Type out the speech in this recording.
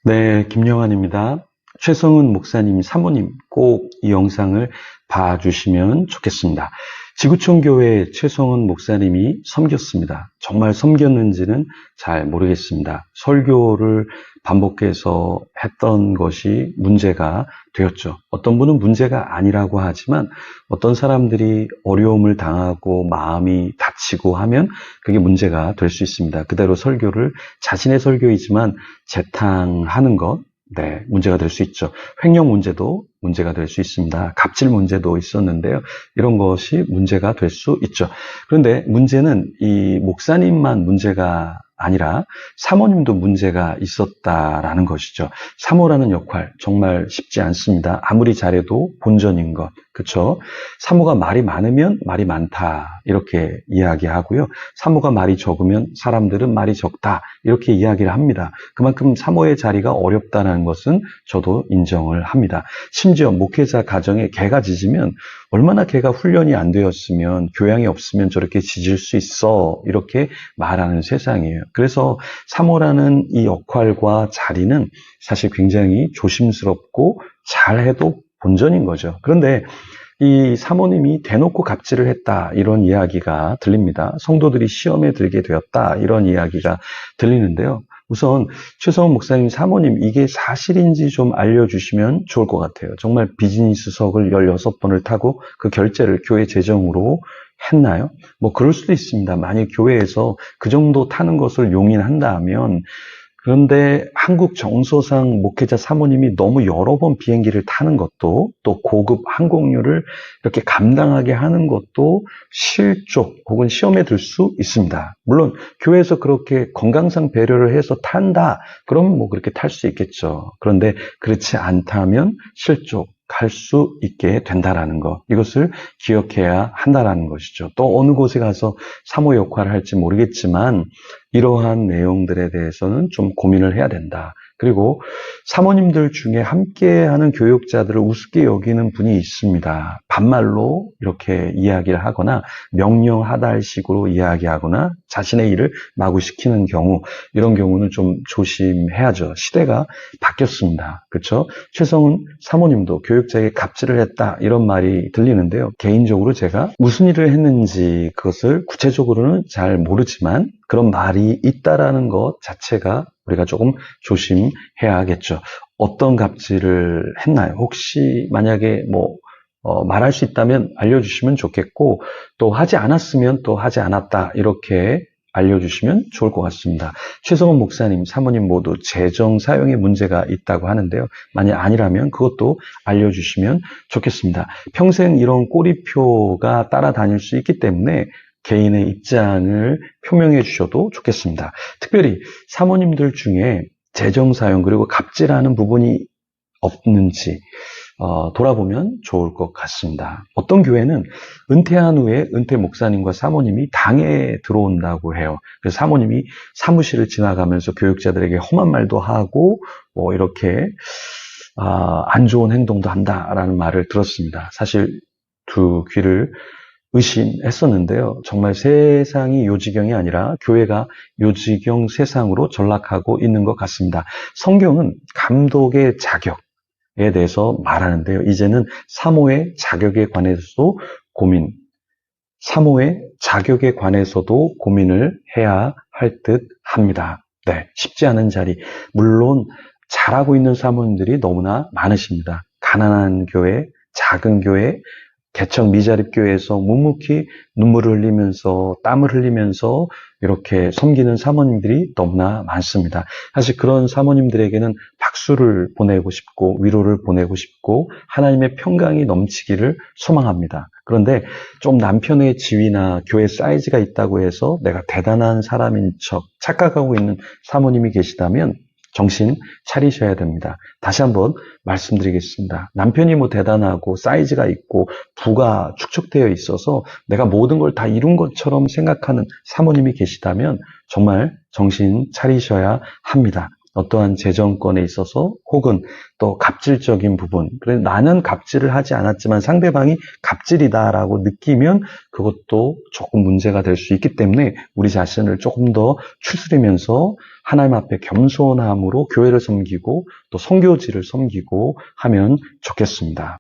네, 김영환입니다. 최성은 목사님, 사모님 꼭 이 영상을 봐주시면 좋겠습니다. 지구촌 교회 최성은 목사님이 섬겼습니다. 정말 섬겼는지는 잘 모르겠습니다. 설교를 반복해서 했던 것이 문제가 되었죠. 어떤 분은 문제가 아니라고 하지만 어떤 사람들이 어려움을 당하고 마음이 다치고 하면 그게 문제가 될 수 있습니다. 그대로 설교를 자신의 설교이지만 재탕하는 것, 네, 문제가 될 수 있죠. 횡령 문제도 문제가 될 수 있습니다. 갑질 문제도 있었는데요. 이런 것이 문제가 될 수 있죠. 그런데 문제는 이 목사님만 문제가 아니라 사모님도 문제가 있었다라는 것이죠. 사모라는 역할 정말 쉽지 않습니다. 아무리 잘해도 본전인 것, 그렇죠? 사모가 말이 많으면 말이 많다 이렇게 이야기하고요. 사모가 말이 적으면 사람들은 말이 적다 이렇게 이야기를 합니다. 그만큼 사모의 자리가 어렵다는 것은 저도 인정을 합니다. 심지어 목회자 가정에 개가 짖으면 얼마나 개가 훈련이 안 되었으면 교양이 없으면 저렇게 짖을 수 있어 이렇게 말하는 세상이에요. 그래서 사모라는 이 역할과 자리는 사실 굉장히 조심스럽고 잘해도 본전인 거죠. 그런데 이 사모님이 대놓고 갑질을 했다 이런 이야기가 들립니다. 성도들이 시험에 들게 되었다 이런 이야기가 들리는데요. 우선 최성은 목사님 사모님 이게 사실인지 좀 알려주시면 좋을 것 같아요. 정말 비즈니스석을 16번을 타고 그 결제를 교회 재정으로 했나요? 뭐 그럴 수도 있습니다. 만약 교회에서 그 정도 타는 것을 용인한다면 그런데 한국 정서상 목회자 사모님이 너무 여러 번 비행기를 타는 것도 또 고급 항공료를 이렇게 감당하게 하는 것도 실족 혹은 시험에 들 수 있습니다. 물론 교회에서 그렇게 건강상 배려를 해서 탄다 그럼 뭐 그렇게 탈 수 있겠죠. 그런데 그렇지 않다면 실족 갈 수 있게 된다라는 것 이것을 기억해야 한다라는 것이죠. 또 어느 곳에 가서 사모 역할을 할지 모르겠지만 이러한 내용들에 대해서는 좀 고민을 해야 된다. 그리고 사모님들 중에 함께하는 교육자들을 우습게 여기는 분이 있습니다. 반말로 이렇게 이야기를 하거나 명령하달식으로 이야기하거나 자신의 일을 마구 시키는 경우 이런 경우는 좀 조심해야죠. 시대가 바뀌었습니다. 그렇죠? 최성은 사모님도 교육자에게 갑질을 했다 이런 말이 들리는데요. 개인적으로 제가 무슨 일을 했는지 그것을 구체적으로는 잘 모르지만 그런 말이 있다라는 것 자체가 우리가 조금 조심해야겠죠. 어떤 갑질을 했나요? 혹시 만약에 말할 수 있다면 알려주시면 좋겠고 또 하지 않았으면 또 하지 않았다 이렇게 알려주시면 좋을 것 같습니다. 최성은 목사님, 사모님 모두 재정 사용에 문제가 있다고 하는데요. 만약 아니라면 그것도 알려주시면 좋겠습니다. 평생 이런 꼬리표가 따라다닐 수 있기 때문에 개인의 입장을 표명해 주셔도 좋겠습니다. 특별히 사모님들 중에 재정 사용 그리고 갑질하는 부분이 없는지 돌아보면 좋을 것 같습니다. 어떤 교회는 은퇴한 후에 은퇴 목사님과 사모님이 당에 들어온다고 해요. 그래서 사모님이 사무실을 지나가면서 교육자들에게 험한 말도 하고 이렇게 안 좋은 행동도 한다라는 말을 들었습니다. 사실 두 귀를 의심했었는데요. 정말 세상이 요지경이 아니라 교회가 요지경 세상으로 전락하고 있는 것 같습니다. 성경은 감독의 자격에 대해서 말하는데요. 이제는 사모의 자격에 관해서도 사모의 자격에 관해서도 고민을 해야 할 듯 합니다. 네, 쉽지 않은 자리. 물론 잘하고 있는 사모님들이 너무나 많으십니다. 가난한 교회, 작은 교회, 개척 미자립 교회에서 묵묵히 눈물을 흘리면서 땀을 흘리면서 이렇게 섬기는 사모님들이 너무나 많습니다. 사실 그런 사모님들에게는 박수를 보내고 싶고 위로를 보내고 싶고 하나님의 평강이 넘치기를 소망합니다. 그런데 좀 남편의 지위나 교회 사이즈가 있다고 해서 내가 대단한 사람인 척 착각하고 있는 사모님이 계시다면 정신 차리셔야 됩니다. 다시 한번 말씀드리겠습니다. 남편이 대단하고 사이즈가 있고 부가 축적되어 있어서 내가 모든 걸 다 이룬 것처럼 생각하는 사모님이 계시다면 정말 정신 차리셔야 합니다. 어떠한 재정권에 있어서 혹은 또 갑질적인 부분, 그래서 나는 갑질을 하지 않았지만 상대방이 갑질이다라고 느끼면 그것도 조금 문제가 될 수 있기 때문에 우리 자신을 조금 더 추스리면서 하나님 앞에 겸손함으로 교회를 섬기고 또 선교지를 섬기고 하면 좋겠습니다.